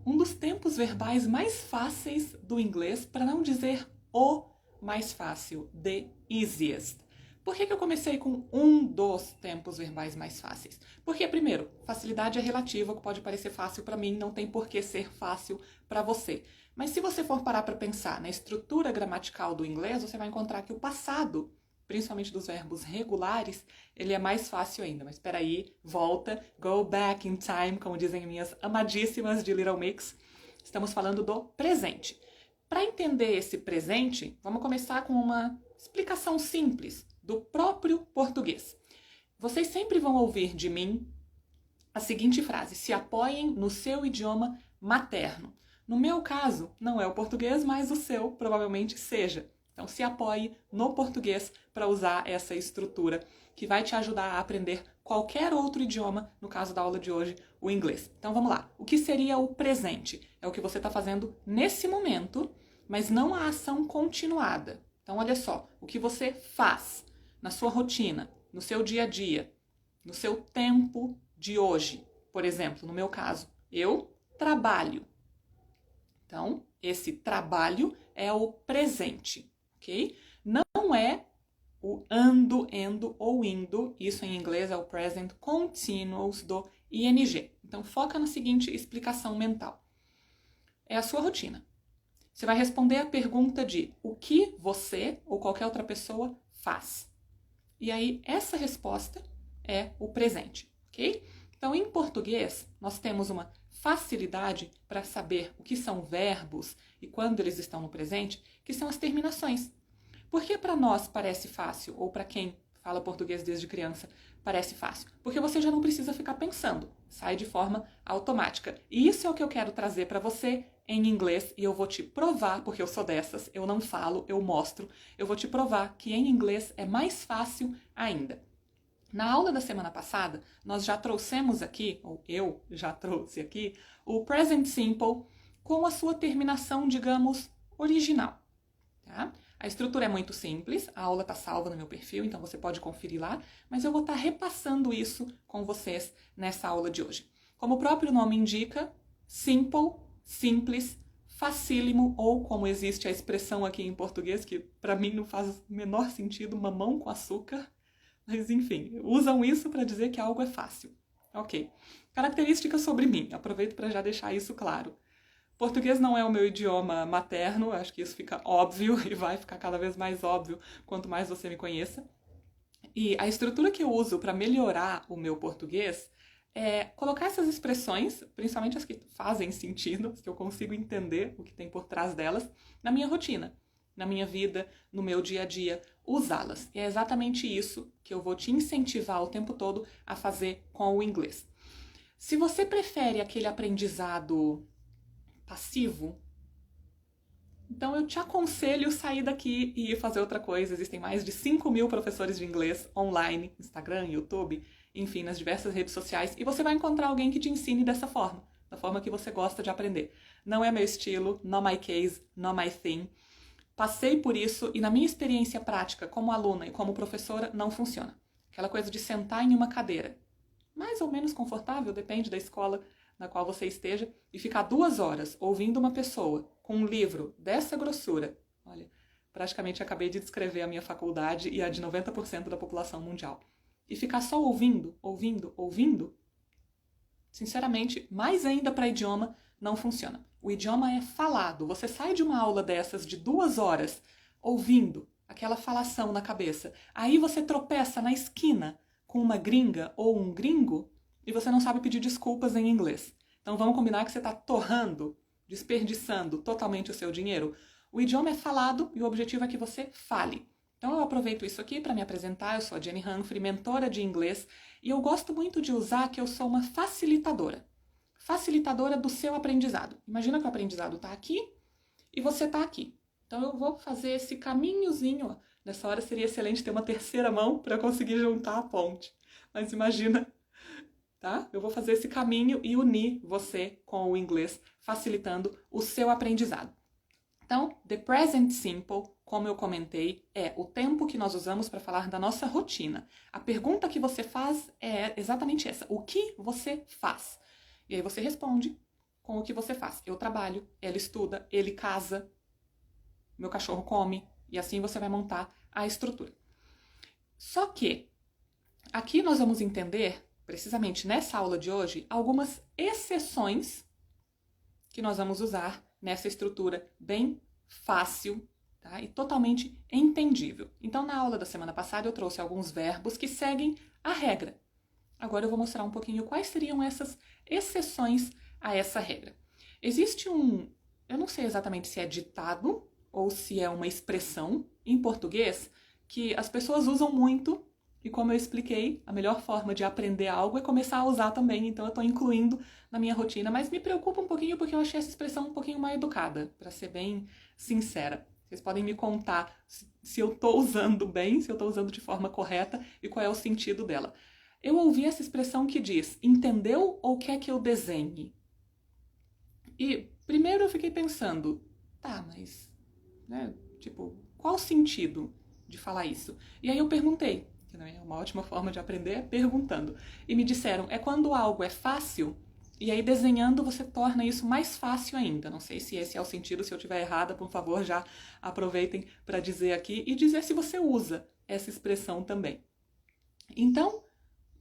um dos tempos verbais mais fáceis do inglês, para não dizer o mais fácil, the easiest. Por que eu comecei com um dos tempos verbais mais fáceis? Porque, primeiro, facilidade é relativa, o que pode parecer fácil para mim não tem por que ser fácil para você. Mas se você for parar para pensar na estrutura gramatical do inglês, você vai encontrar que o passado, principalmente dos verbos regulares, ele é mais fácil ainda. Mas espera aí, volta, go back in time, como dizem minhas amadíssimas de Little Mix. Estamos falando do presente. Para entender esse presente, vamos começar com uma explicação simples do próprio português. Vocês sempre vão ouvir de mim a seguinte frase: se apoiem no seu idioma materno. No meu caso, não é o português, mas o seu provavelmente seja. Então, se apoie no português para usar essa estrutura que vai te ajudar a aprender qualquer outro idioma, no caso da aula de hoje, o inglês. Então, vamos lá. O que seria o presente? É o que você está fazendo nesse momento, mas não a ação continuada. Então, olha só, o que você faz na sua rotina, no seu dia a dia, no seu tempo de hoje. Por exemplo, no meu caso, eu trabalho. Então, esse trabalho é o presente. Okay? Não é o ando, endo ou indo, isso em inglês é o present continuous do ing. Então foca na seguinte explicação mental. É a sua rotina. Você vai responder a pergunta de o que você ou qualquer outra pessoa faz. E aí essa resposta é o presente, ok? Então em português nós temos uma facilidade para saber o que são verbos e quando eles estão no presente, que são as terminações. Por que para nós parece fácil, ou para quem fala português desde criança parece fácil? Porque você já não precisa ficar pensando, sai de forma automática. E isso é o que eu quero trazer para você em inglês, e eu vou te provar, porque eu sou dessas, eu não falo, eu mostro, eu vou te provar que em inglês é mais fácil ainda. Na aula da semana passada, nós já trouxemos aqui, ou eu já trouxe aqui, o present simple com a sua terminação, digamos, original. Tá? A estrutura é muito simples, a aula está salva no meu perfil, então você pode conferir lá, mas eu vou estar repassando isso com vocês nessa aula de hoje. Como o próprio nome indica, simple, simples, facílimo, ou como existe a expressão aqui em português, que para mim não faz o menor sentido, mamão com açúcar. Mas enfim, usam isso para dizer que algo é fácil. Ok. Características sobre mim. Aproveito para já deixar isso claro. Português não é o meu idioma materno, acho que isso fica óbvio e vai ficar cada vez mais óbvio quanto mais você me conheça. E a estrutura que eu uso para melhorar o meu português é colocar essas expressões, principalmente as que fazem sentido, as que eu consigo entender o que tem por trás delas, na minha rotina, na minha vida, no meu dia a dia, usá-las. E é exatamente isso que eu vou te incentivar o tempo todo a fazer com o inglês. Se você prefere aquele aprendizado passivo, então eu te aconselho sair daqui e ir fazer outra coisa. Existem mais de 5.000 professores de inglês online, Instagram, YouTube, enfim, nas diversas redes sociais, e você vai encontrar alguém que te ensine dessa forma, da forma que você gosta de aprender. Não é meu estilo, not my case, not my thing. Passei por isso e na minha experiência prática como aluna e como professora não funciona. Aquela coisa de sentar em uma cadeira, mais ou menos confortável, depende da escola na qual você esteja, e ficar 2 horas ouvindo uma pessoa com um livro dessa grossura. Olha, praticamente acabei de descrever a minha faculdade e a de 90% da população mundial. E ficar só ouvindo, sinceramente, mais ainda para idioma, não funciona. O idioma é falado. Você sai de uma aula dessas de 2 horas ouvindo aquela falação na cabeça. Aí você tropeça na esquina com uma gringa ou um gringo e você não sabe pedir desculpas em inglês. Então vamos combinar que você está torrando, desperdiçando totalmente o seu dinheiro. O idioma é falado e o objetivo é que você fale. Então eu aproveito isso aqui para me apresentar. Eu sou a Jenny Humphrey, mentora de inglês, e eu gosto muito de usar que eu sou uma facilitadora. Facilitadora do seu aprendizado. Imagina que o aprendizado está aqui e você está aqui. Então eu vou fazer esse caminhozinho. Ó. Nessa hora seria excelente ter uma terceira mão para conseguir juntar a ponte. Mas imagina, tá? Eu vou fazer esse caminho e unir você com o inglês, facilitando o seu aprendizado. Então, the present simple, como eu comentei, é o tempo que nós usamos para falar da nossa rotina. A pergunta que você faz é exatamente essa. O que você faz? E aí você responde com o que você faz. Eu trabalho, ela estuda, ele casa, meu cachorro come, e assim você vai montar a estrutura. Só que aqui nós vamos entender, precisamente nessa aula de hoje, algumas exceções que nós vamos usar nessa estrutura bem fácil, tá? E totalmente entendível. Então, na aula da semana passada, eu trouxe alguns verbos que seguem a regra. Agora eu vou mostrar um pouquinho quais seriam essas exceções a essa regra. Existe eu não sei exatamente se é ditado ou se é uma expressão em português que as pessoas usam muito e, como eu expliquei, a melhor forma de aprender algo é começar a usar também, então eu estou incluindo na minha rotina, mas me preocupa um pouquinho porque eu achei essa expressão um pouquinho mal educada, para ser bem sincera. Vocês podem me contar se eu estou usando bem, se eu estou usando de forma correta e qual é o sentido dela. Eu ouvi essa expressão que diz, entendeu ou quer que eu desenhe? E primeiro eu fiquei pensando, tá, mas, né, tipo, qual o sentido de falar isso? E aí eu perguntei, que também é uma ótima forma de aprender, perguntando. E me disseram, é quando algo é fácil, e aí desenhando você torna isso mais fácil ainda. Não sei se esse é o sentido, se eu estiver errada, por favor, já aproveitem para dizer aqui e dizer se você usa essa expressão também. Então,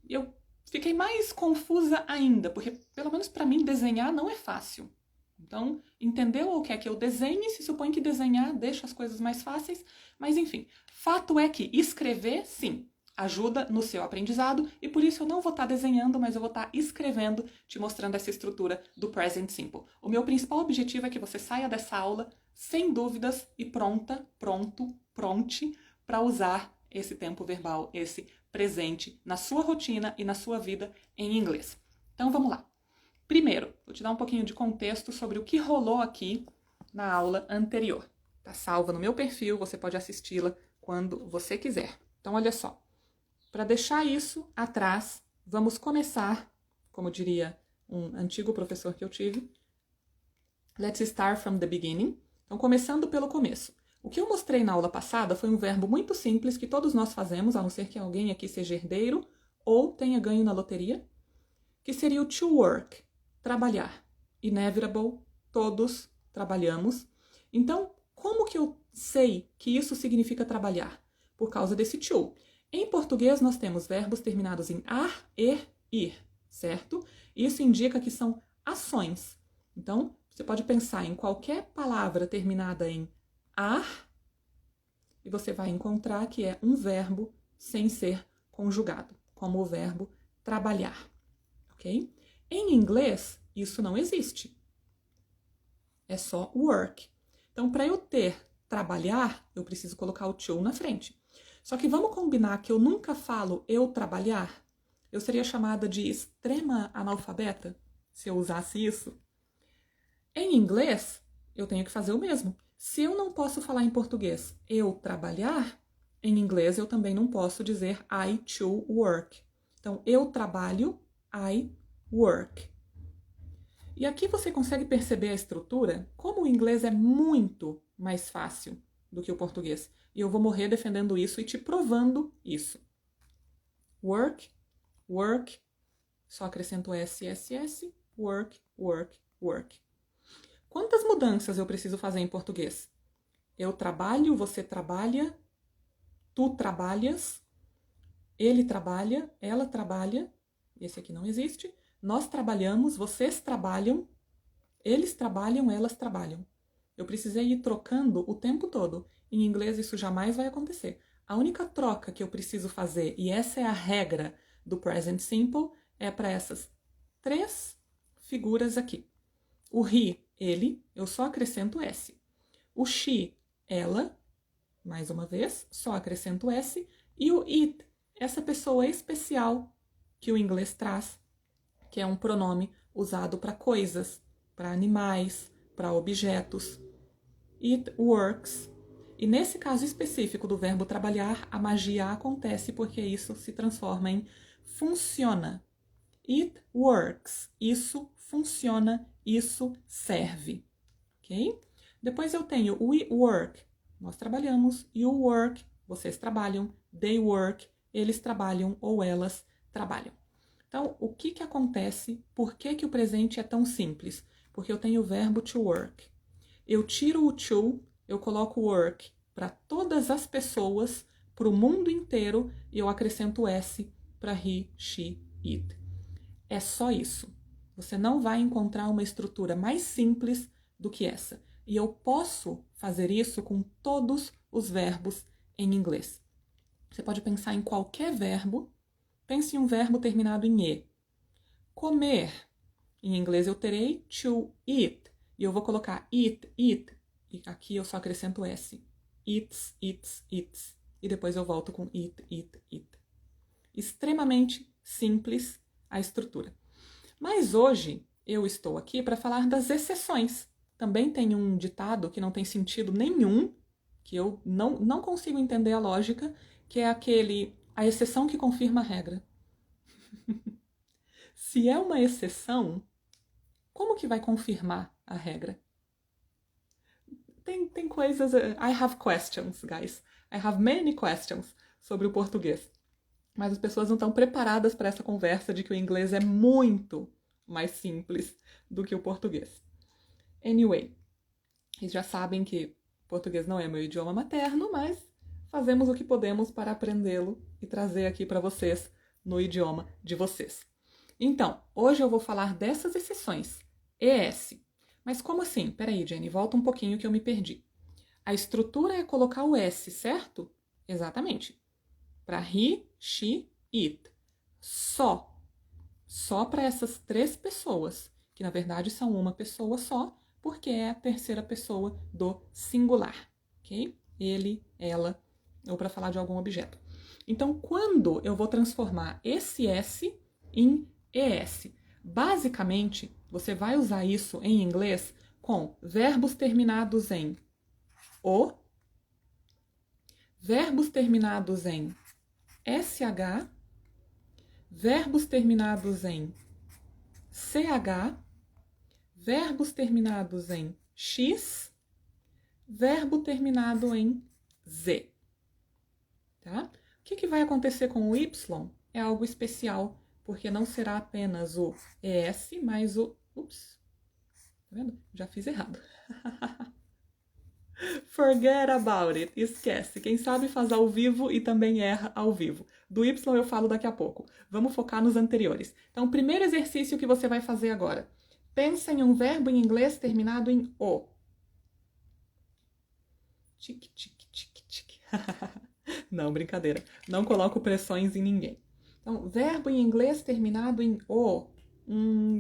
eu fiquei mais confusa ainda, porque pelo menos para mim desenhar não é fácil. Então, entendeu o que é que eu desenhe? Se supõe que desenhar deixa as coisas mais fáceis, mas enfim, fato é que escrever, sim, ajuda no seu aprendizado e por isso eu não vou estar desenhando, mas eu vou estar escrevendo, te mostrando essa estrutura do Present Simple. O meu principal objetivo é que você saia dessa aula sem dúvidas e pronte para usar esse tempo verbal, esse presente na sua rotina e na sua vida em inglês. Então vamos lá. Primeiro, vou te dar um pouquinho de contexto sobre o que rolou aqui na aula anterior. Tá salva no meu perfil, você pode assisti-la quando você quiser. Então olha só, para deixar isso atrás, vamos começar, como diria um antigo professor que eu tive, let's start from the beginning. Então começando pelo começo. O que eu mostrei na aula passada foi um verbo muito simples que todos nós fazemos, a não ser que alguém aqui seja herdeiro ou tenha ganho na loteria, que seria o to work, trabalhar. Inevitable, todos trabalhamos. Então, como que eu sei que isso significa trabalhar? Por causa desse to. Em português, nós temos verbos terminados em ar, ir, certo? Isso indica que são ações. Então, você pode pensar em qualquer palavra terminada em ar, e você vai encontrar que é um verbo sem ser conjugado, como o verbo trabalhar, ok? Em inglês, isso não existe. É só work. Então, para eu ter trabalhar, eu preciso colocar o to na frente. Só que vamos combinar que eu nunca falo eu trabalhar? Eu seria chamada de extrema analfabeta se eu usasse isso? Em inglês, eu tenho que fazer o mesmo. Se eu não posso falar em português eu trabalhar, em inglês eu também não posso dizer I to work. Então, eu trabalho, I work. E aqui você consegue perceber a estrutura, como o inglês é muito mais fácil do que o português. E eu vou morrer defendendo isso e te provando isso. Work, work, só acrescento S, S, S, work, work, work. Quantas mudanças eu preciso fazer em português? Eu trabalho, você trabalha, tu trabalhas, ele trabalha, ela trabalha, esse aqui não existe, nós trabalhamos, vocês trabalham, eles trabalham, elas trabalham. Eu precisei ir trocando o tempo todo. Em inglês isso jamais vai acontecer. A única troca que eu preciso fazer, e essa é a regra do Present Simple, é para essas três figuras aqui. O he, ele, eu só acrescento S. O she, ela, mais uma vez, só acrescento S. E o it, essa pessoa especial que o inglês traz, que é um pronome usado para coisas, para animais, para objetos. It works. E nesse caso específico do verbo trabalhar, a magia acontece porque isso se transforma em funciona. It works. Isso funciona, isso serve. Ok? Depois eu tenho we work. Nós trabalhamos. You work. Vocês trabalham. They work. Eles trabalham ou elas trabalham. Então, o que acontece? Por que o presente é tão simples? porque eu tenho o verbo to work. Eu tiro o to, eu coloco work para todas as pessoas, para o mundo inteiro, e eu acrescento S para he, she, it. É só isso. Você não vai encontrar uma estrutura mais simples do que essa. E eu posso fazer isso com todos os verbos em inglês. Você pode pensar em qualquer verbo. Pense em um verbo terminado em E. Comer. Em inglês eu terei to eat. E eu vou colocar eat, eat. E aqui eu só acrescento S. Eats, eats, eats. E depois eu volto com eat, eat, eat. Extremamente simples a estrutura. Mas hoje eu estou aqui para falar das exceções. Também tem um ditado que não tem sentido nenhum, que eu não consigo entender a lógica, que é a exceção que confirma a regra. Se é uma exceção, como que vai confirmar a regra? Tem coisas... I have questions, guys. I have many questions sobre o português. Mas as pessoas não estão preparadas para essa conversa de que o inglês é muito mais simples do que o português. Anyway, vocês já sabem que o português não é meu idioma materno, mas fazemos o que podemos para aprendê-lo e trazer aqui para vocês no idioma de vocês. Então, hoje eu vou falar dessas exceções. ES. Mas como assim? Peraí, Jenny, volta um pouquinho que eu me perdi. A estrutura é colocar o S, certo? Exatamente. Para he, she, it. Só para essas três pessoas, que na verdade são uma pessoa só, porque é a terceira pessoa do singular, ok? Ele, ela, ou para falar de algum objeto. Então, quando eu vou transformar esse S em ES? Basicamente, você vai usar isso em inglês com verbos terminados em O, verbos terminados em SH, verbos terminados em CH, verbos terminados em X, verbo terminado em Z. Tá? O que vai acontecer com o Y? É algo especial, porque não será apenas o ES, mas o... Ups, tá vendo? Já fiz errado. Forget about it. Esquece. Quem sabe faz ao vivo e também erra ao vivo. Do Y eu falo daqui a pouco. Vamos focar nos anteriores. Então, o primeiro exercício que você vai fazer agora. Pensa em um verbo em inglês terminado em O. Tique, tique, tique, tique. Não, brincadeira. Não coloco pressões em ninguém. Então, verbo em inglês terminado em O.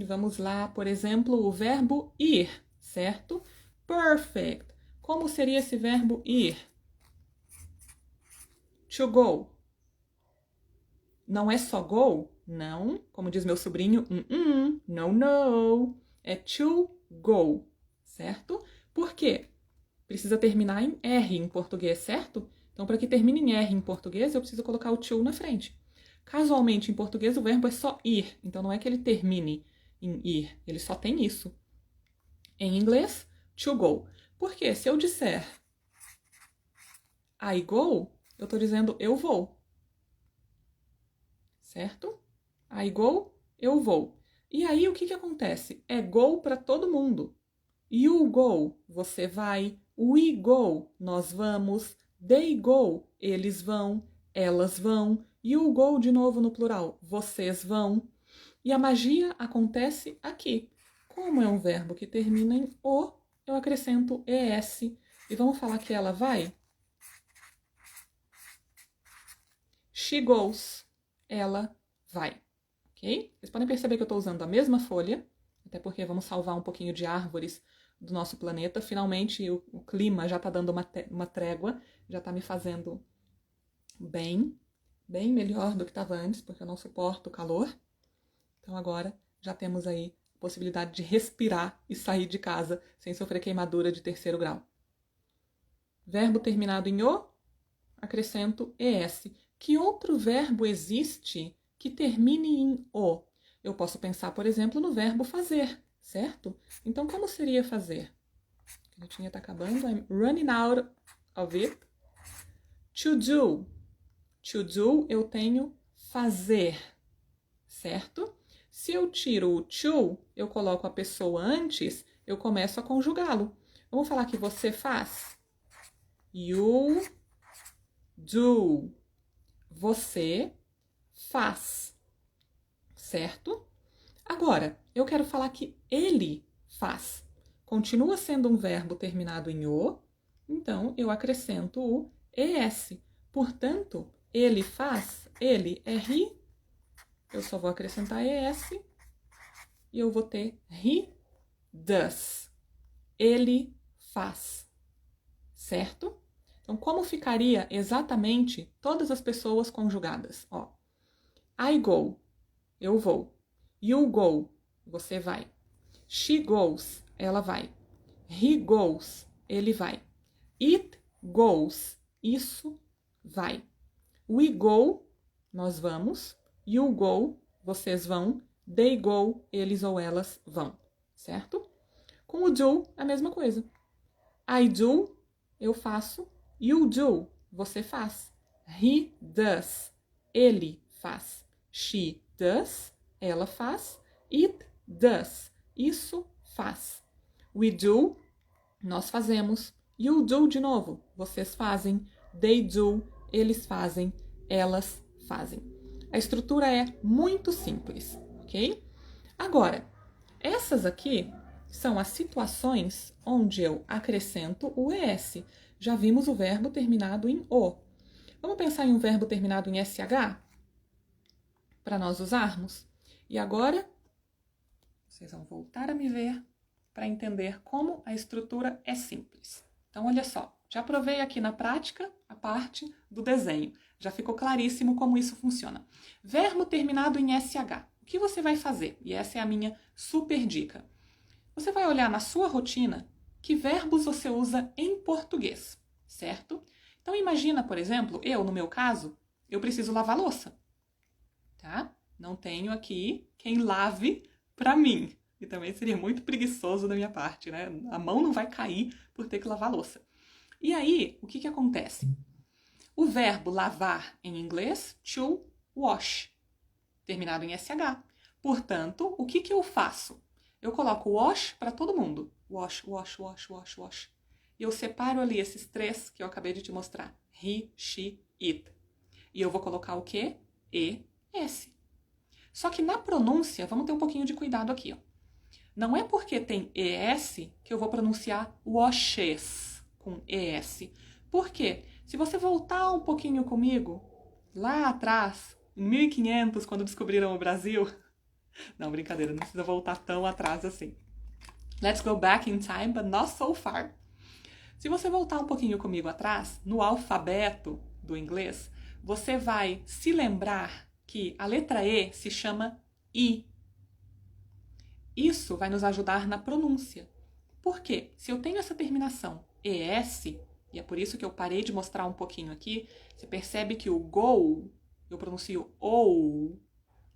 Vamos lá, por exemplo, o verbo ir, certo? Perfect. Como seria esse verbo ir? To go. Não é só go? Não. Como diz meu sobrinho, no, no. É to go, certo? Por quê? Precisa terminar em R em português, certo? Então, para que termine em R em português, eu preciso colocar o to na frente. Casualmente, em português, o verbo é só ir. Então, não é que ele termine em ir. Ele só tem isso. Em inglês, to go. Por quê? Se eu disser I go, eu estou dizendo eu vou. Certo? I go, eu vou. E aí, o que acontece? É go para todo mundo. You go, você vai. We go, nós vamos. They go, eles vão. Elas vão. You go de novo no plural, vocês vão. E a magia acontece aqui. Como é um verbo que termina em O, eu acrescento ES. E vamos falar que ela vai? She goes. Ela vai. Ok? Vocês podem perceber que eu estou usando a mesma folha, até porque vamos salvar um pouquinho de árvores do nosso planeta. Finalmente o clima já está dando uma trégua, já está me fazendo bem melhor do que estava antes, porque eu não suporto o calor. Então agora já temos aí a possibilidade de respirar e sair de casa sem sofrer queimadura de 3º grau. Verbo terminado em O, acrescento ES. Que outro verbo existe que termine em O? Eu posso pensar, por exemplo, no verbo fazer, certo? Então, como seria fazer? A canetinha está acabando. I'm running out of it. To do. To do, eu tenho fazer, certo? Se eu tiro o to, eu coloco a pessoa antes, eu começo a conjugá-lo. Vamos falar que você faz. You do. Você faz. Certo? Agora, eu quero falar que ele faz. Continua sendo um verbo terminado em o, então eu acrescento o es. Portanto, ele faz, ele é he, eu só vou acrescentar es e eu vou ter he does. Ele faz. Certo? Então, como ficaria exatamente todas as pessoas conjugadas? Ó, I go, eu vou. You go, você vai. She goes, ela vai. He goes, ele vai. It goes, isso vai. We go, nós vamos. You go, vocês vão. They go, eles ou elas vão. Certo? Com o do, a mesma coisa. I do, eu faço. You do, você faz. He does, ele faz. She does, ela faz. It does, isso faz. We do, nós fazemos. You do de novo, vocês fazem. They do, eles fazem. Elas fazem. A estrutura é muito simples, ok? Agora, essas aqui são as situações onde eu acrescento o es. Já vimos o verbo terminado em o. Vamos pensar em um verbo terminado em sh? Para nós usarmos. E agora, vocês vão voltar a me ver para entender como a estrutura é simples. Então, olha só, já provei aqui na prática a parte do desenho. Já ficou claríssimo como isso funciona. Verbo terminado em sh. O que você vai fazer? E essa é a minha super dica. Você vai olhar na sua rotina que verbos você usa em português, certo? Então, imagina, por exemplo, no meu caso, eu preciso lavar louça, tá? Não tenho aqui quem lave para mim. E também seria muito preguiçoso da minha parte, né? A mão não vai cair por ter que lavar louça. E aí, o que acontece? O verbo lavar em inglês, to wash, terminado em sh. Portanto, o que eu faço? Eu coloco wash para todo mundo. Wash, wash, wash, wash, wash. E eu separo ali esses três que eu acabei de te mostrar. He, she, it. E eu vou colocar o quê? es. Só que na pronúncia, vamos ter um pouquinho de cuidado aqui, ó. Não é porque tem es que eu vou pronunciar washes com es. Por quê? Se você voltar um pouquinho comigo, lá atrás, em 1500, quando descobriram o Brasil... Não, brincadeira, não precisa voltar tão atrás assim. Let's go back in time, but not so far. Se você voltar um pouquinho comigo atrás, no alfabeto do inglês, você vai se lembrar que a letra E se chama I. Isso vai nos ajudar na pronúncia. Por quê? Se eu tenho essa terminação ES, e é por isso que eu parei de mostrar um pouquinho aqui, você percebe que o go, eu pronuncio OU.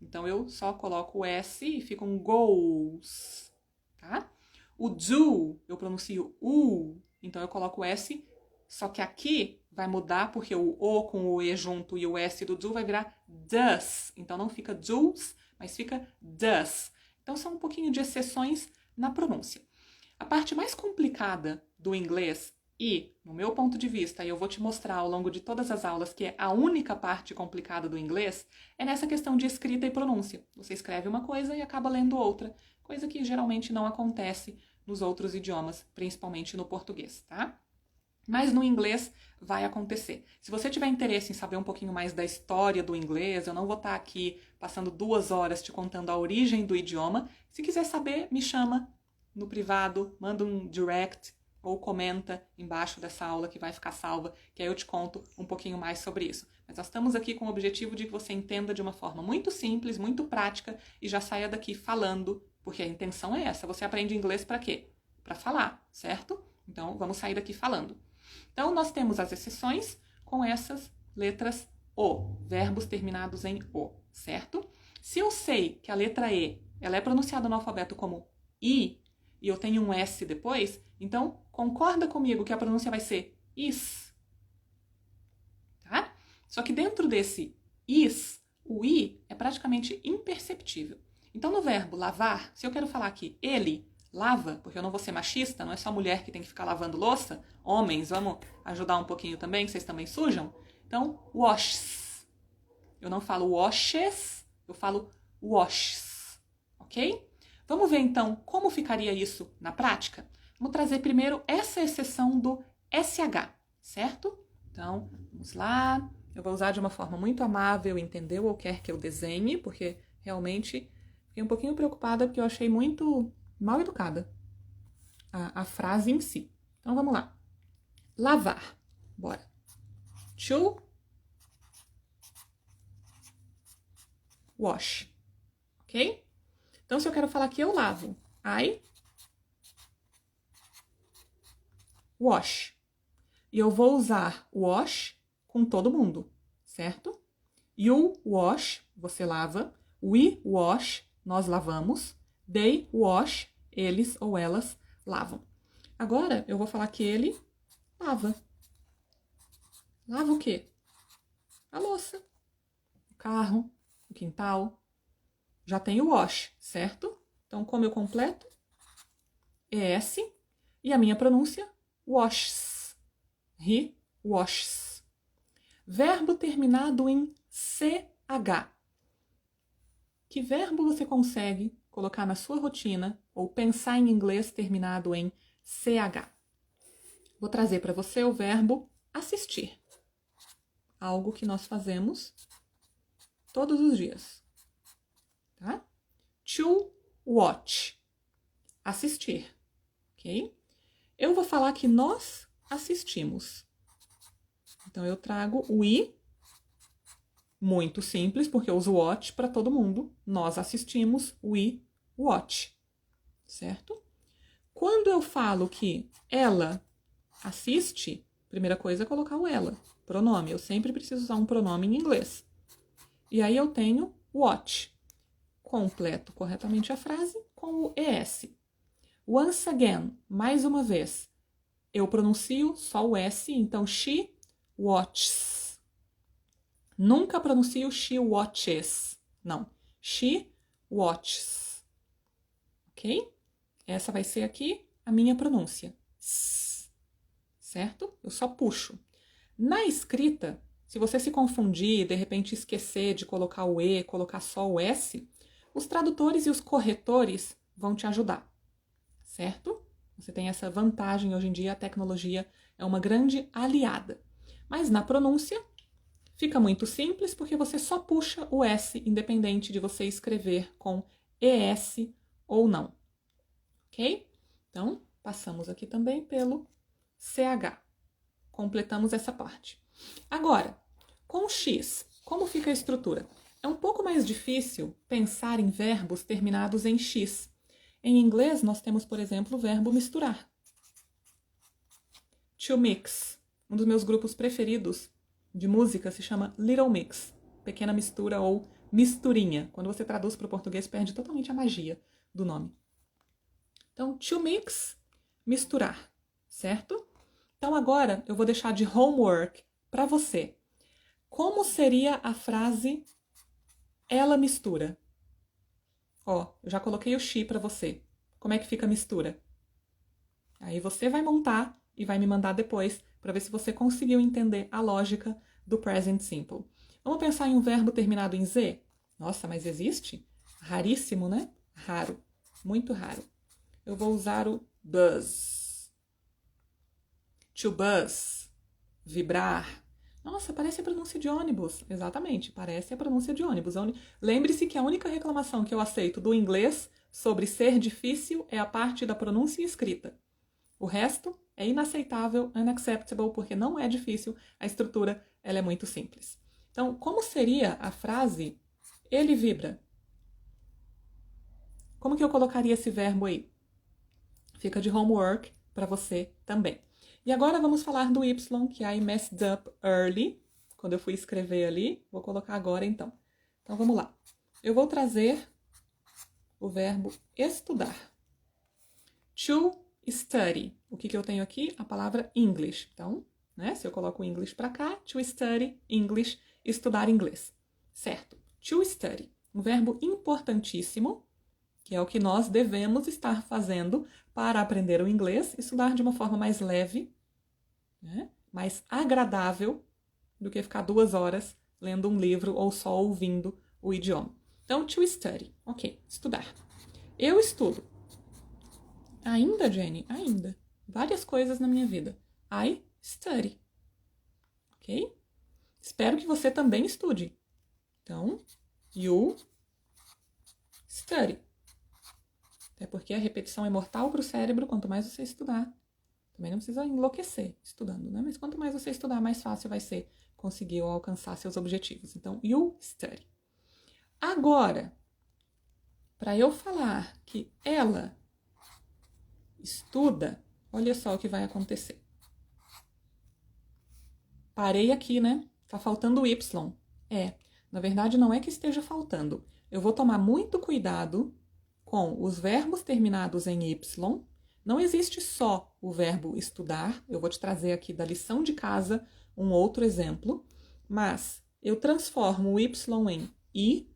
Então, eu só coloco o S e fica um goes, tá? O do, eu pronuncio U, então eu coloco o S, só que aqui vai mudar porque o O com o E junto e o S do do vai virar does. Então, não fica does, mas fica does. Então, são um pouquinho de exceções na pronúncia. A parte mais complicada do inglês e, no meu ponto de vista, e eu vou te mostrar ao longo de todas as aulas que é a única parte complicada do inglês, é nessa questão de escrita e pronúncia. Você escreve uma coisa e acaba lendo outra, coisa que geralmente não acontece nos outros idiomas, principalmente no português, tá? Mas no inglês vai acontecer. Se você tiver interesse em saber um pouquinho mais da história do inglês, eu não vou estar aqui passando 2 horas te contando a origem do idioma. Se quiser saber, me chama no privado, manda um direct ou comenta embaixo dessa aula que vai ficar salva, que aí eu te conto um pouquinho mais sobre isso. Mas nós estamos aqui com o objetivo de que você entenda de uma forma muito simples, muito prática e já saia daqui falando, porque a intenção é essa. Você aprende inglês para quê? Para falar, certo? Então, vamos sair daqui falando. Então, nós temos as exceções com essas letras O, verbos terminados em O, certo? Se eu sei que a letra E, ela é pronunciada no alfabeto como I, e eu tenho um S depois, então concorda comigo que a pronúncia vai ser is. Tá? Só que dentro desse is, o I é praticamente imperceptível. Então, no verbo lavar, se eu quero falar que ele lava, porque eu não vou ser machista, não é só mulher que tem que ficar lavando louça, homens, vamos ajudar um pouquinho também, que vocês também sujam. Então, washes. Eu não falo washes, eu falo washes, ok? Vamos ver então como ficaria isso na prática? Vamos trazer primeiro essa exceção do SH, certo? Então, vamos lá. Eu vou usar de uma forma muito amável, entendeu? Ou quer que eu desenhe, porque realmente fiquei um pouquinho preocupada porque eu achei muito mal educada a frase em si. Então, vamos lá. Lavar. Bora. To wash. Ok? Então, se eu quero falar que eu lavo, I wash. E eu vou usar wash com todo mundo, certo? You wash, você lava. We wash, nós lavamos. They wash, eles ou elas lavam. Agora, eu vou falar que ele lava. Lava o quê? A louça, o carro, o quintal. Já tem o wash, certo? Então, como eu completo? ES. E a minha pronúncia? Washes. He washes. Verbo terminado em CH. Que verbo você consegue colocar na sua rotina ou pensar em inglês terminado em CH? Vou trazer para você o verbo assistir. Algo que nós fazemos todos os dias. Tá? To watch. Assistir. Ok? Eu vou falar que nós assistimos. Então, eu trago o I, muito simples, porque eu uso watch para todo mundo. Nós assistimos, we watch, certo? Quando eu falo que ela assiste, primeira coisa é colocar o ela, pronome. Eu sempre preciso usar um pronome em inglês. E aí eu tenho watch. Completo corretamente a frase com o ES. Once again, mais uma vez. Eu pronuncio só o S, então she watches. Nunca pronuncio she watches. Não. She watches. Ok? Essa vai ser aqui a minha pronúncia. Certo? Eu só puxo. Na escrita, se você se confundir e de repente esquecer de colocar o E, colocar só o S, os tradutores e os corretores vão te ajudar. Certo? Você tem essa vantagem hoje em dia, a tecnologia é uma grande aliada. Mas na pronúncia, fica muito simples porque você só puxa o S, independente de você escrever com ES ou não. Ok? Então, passamos aqui também pelo CH. Completamos essa parte. Agora, com X, como fica a estrutura? É um pouco mais difícil pensar em verbos terminados em X. Em inglês, nós temos, por exemplo, o verbo misturar. To mix. Um dos meus grupos preferidos de música se chama Little Mix. Pequena mistura ou misturinha. Quando você traduz para o português, perde totalmente a magia do nome. Então, to mix, misturar, certo? Então, agora eu vou deixar de homework para você. Como seria a frase ela mistura? Ó, eu já coloquei o she para você. Como é que fica a mistura? Aí você vai montar e vai me mandar depois para ver se você conseguiu entender a lógica do present simple. Vamos pensar em um verbo terminado em Z? Nossa, mas existe? Raríssimo, né? Raro. Muito raro. Eu vou usar o buzz. To buzz. Vibrar. Nossa, parece a pronúncia de ônibus. Exatamente, parece a pronúncia de ônibus. Lembre-se que a única reclamação que eu aceito do inglês sobre ser difícil é a parte da pronúncia e escrita. O resto é inaceitável, unacceptable, porque não é difícil, a estrutura ela é muito simples. Então, como seria a frase ele vibra? Como que eu colocaria esse verbo aí? Fica de homework para você também. E agora vamos falar do Y, que I messed up early. Quando eu fui escrever ali, vou colocar agora então. Então vamos lá. Eu vou trazer o verbo estudar. To study. O que eu tenho aqui? A palavra English. Então, né, se eu coloco o English para cá, to study English, estudar inglês. Certo. To study. Um verbo importantíssimo, que é o que nós devemos estar fazendo para aprender o inglês, estudar de uma forma mais leve, né? Mais agradável do que ficar 2 horas lendo um livro ou só ouvindo o idioma. Então, to study. Ok, estudar. Eu estudo. Ainda, Jenny? Ainda. Várias coisas na minha vida. I study. Ok? Espero que você também estude. Então, you study. Até porque a repetição é mortal para o cérebro, quanto mais você estudar. Também não precisa enlouquecer estudando, né? Mas quanto mais você estudar, mais fácil vai ser conseguir alcançar seus objetivos. Então, you study. Agora, para eu falar que ela estuda, olha só o que vai acontecer. Parei aqui, né? Tá faltando o Y. Na verdade, não é que esteja faltando. Eu vou tomar muito cuidado com os verbos terminados em Y. Não existe só o verbo estudar. Eu vou te trazer aqui da lição de casa um outro exemplo. Mas eu transformo o Y em I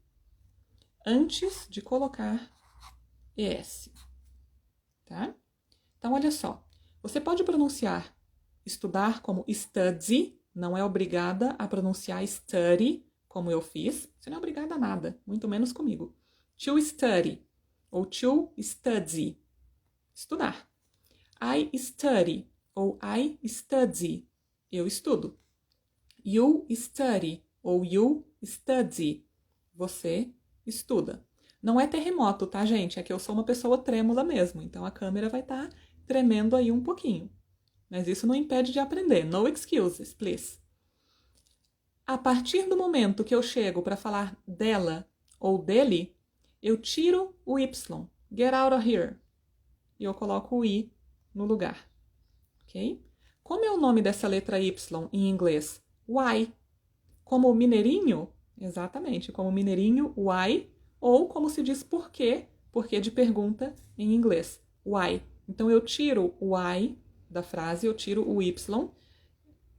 antes de colocar ES. Tá? Então, olha só. Você pode pronunciar estudar como study. Não é obrigada a pronunciar study, como eu fiz. Você não é obrigada a nada, muito menos comigo. To study ou to study. Estudar. I study ou I study. Eu estudo. You study ou you study. Você estuda. Não é terremoto, tá, gente? É que eu sou uma pessoa trêmula mesmo. Então a câmera vai estar tremendo aí um pouquinho. Mas isso não impede de aprender. No excuses, please. A partir do momento que eu chego para falar dela ou dele, eu tiro o Y. Get out of here. E eu coloco o I no lugar. Ok? Como é o nome dessa letra Y em inglês? Why. Como mineirinho? Exatamente. Como mineirinho, why. Ou como se diz por quê? Porquê de pergunta em inglês. Why. Então eu tiro o why da frase, eu tiro o Y.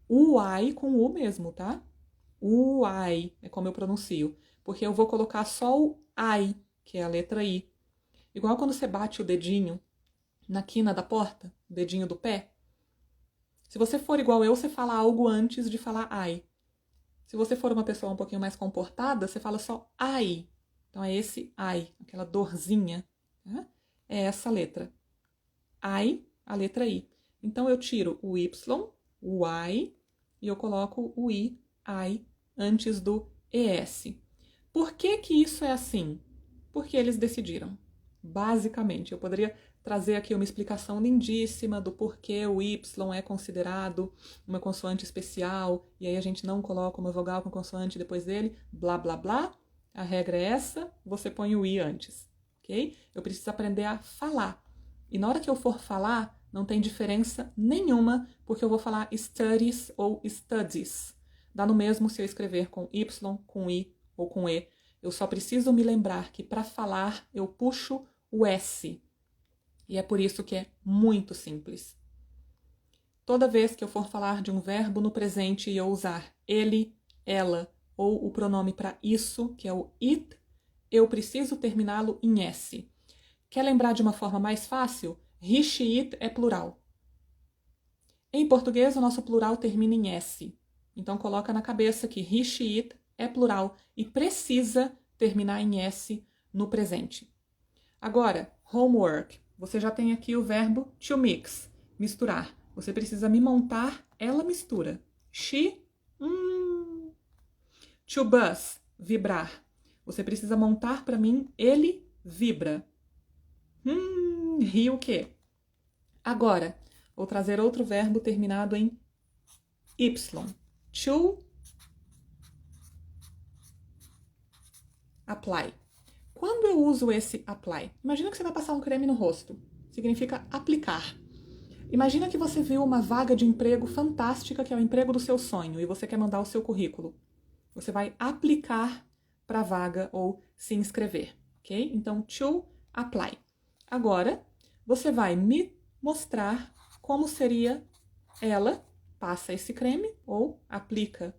O I com U mesmo, tá? O I é como eu pronuncio. Porque eu vou colocar só o I, que é a letra I. Igual quando você bate o dedinho na quina da porta, o dedinho do pé. Se você for igual eu, você fala algo antes de falar I. Se você for uma pessoa um pouquinho mais comportada, você fala só I. Então é esse I, aquela dorzinha. Tá? É essa letra. I, a letra I. Então eu tiro o Y, o I, e eu coloco o I antes do ES. Por que que isso é assim? Porque eles decidiram. Basicamente, eu poderia trazer aqui uma explicação lindíssima do porquê o Y é considerado uma consoante especial, e aí a gente não coloca uma vogal com consoante depois dele, blá, blá, blá. A regra é essa, você põe o I antes, ok? Eu preciso aprender a falar. E na hora que eu for falar, não tem diferença nenhuma, porque eu vou falar studies ou studies. Dá no mesmo se eu escrever com Y, com I ou com E. Eu só preciso me lembrar que para falar eu puxo o S. E é por isso que é muito simples. Toda vez que eu for falar de um verbo no presente e eu usar ele, ela ou o pronome para isso, que é o it, eu preciso terminá-lo em S. Quer lembrar de uma forma mais fácil? He, she, it é plural. Em português, o nosso plural termina em S. Então, coloca na cabeça que he, she, it é plural e precisa terminar em S no presente. Agora, homework. Você já tem aqui o verbo to mix, misturar. Você precisa me montar, ela mistura. She, to buzz, vibrar. Você precisa montar para mim, ele vibra. Ri o quê? Agora, vou trazer outro verbo terminado em Y. To apply. Quando eu uso esse apply? Imagina que você vai passar um creme no rosto. Significa aplicar. Imagina que você viu uma vaga de emprego fantástica, que é o emprego do seu sonho, e você quer mandar o seu currículo. Você vai aplicar para a vaga ou se inscrever, ok? Então, to apply. Agora, você vai me mostrar como seria ela passa esse creme ou aplica,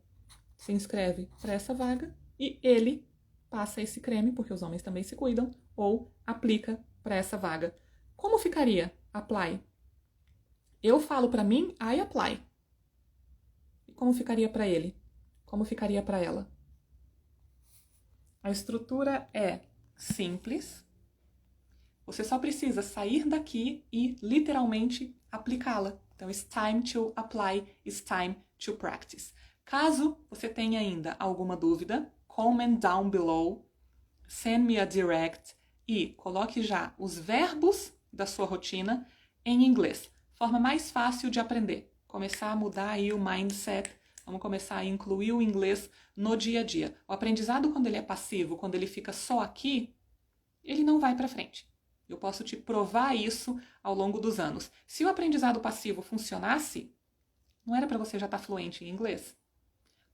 se inscreve para essa vaga, e ele passa esse creme, porque os homens também se cuidam, ou aplica para essa vaga. Como ficaria apply? Eu falo para mim, I apply. E como ficaria para ele? Como ficaria para ela? A estrutura é simples. Você só precisa sair daqui e literalmente aplicá-la. Então, it's time to apply, it's time to practice. Caso você tenha ainda alguma dúvida, comment down below, send me a direct e coloque já os verbos da sua rotina em inglês. Forma mais fácil de aprender. Começar a mudar aí o mindset. Vamos começar a incluir o inglês no dia a dia. O aprendizado, quando ele é passivo, quando ele fica só aqui, ele não vai para frente. Eu posso te provar isso ao longo dos anos. Se o aprendizado passivo funcionasse, não era para você já estar fluente em inglês?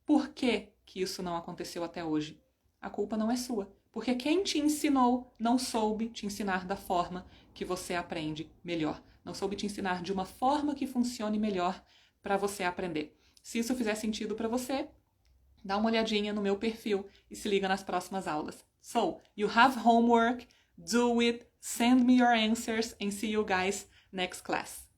Por que que isso não aconteceu até hoje? A culpa não é sua. Porque quem te ensinou não soube te ensinar da forma que você aprende melhor. Não soube te ensinar de uma forma que funcione melhor para você aprender. Se isso fizer sentido para você, dá uma olhadinha no meu perfil e se liga nas próximas aulas. So, you have homework, do it, send me your answers and see you guys next class.